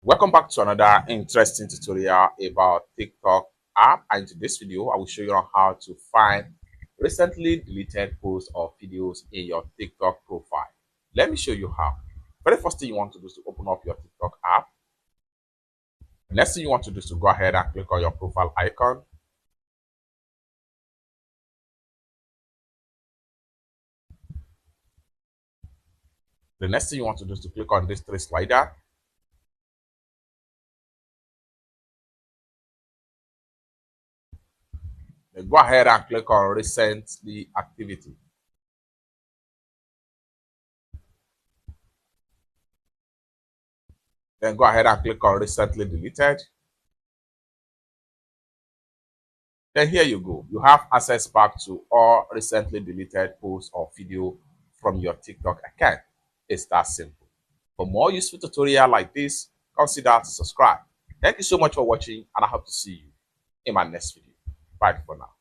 Welcome back to another interesting tutorial about TikTok app. And in this video, I will show you on how to find recently deleted posts or videos in your TikTok profile. Let me show you how. Very first thing you want to do is to open up your TikTok app. The next thing you want to do is to go ahead and click on your profile icon. The next thing you want to do is to click on this three slider. Then go ahead and click on recently activity. Then go ahead and click on recently deleted. Then here you go. You have access back to all recently deleted posts or video from your TikTok account. It's that simple. For more useful tutorial like this, consider to subscribe. Thank you so much for watching, and I hope to see you in my next video. Bye for now.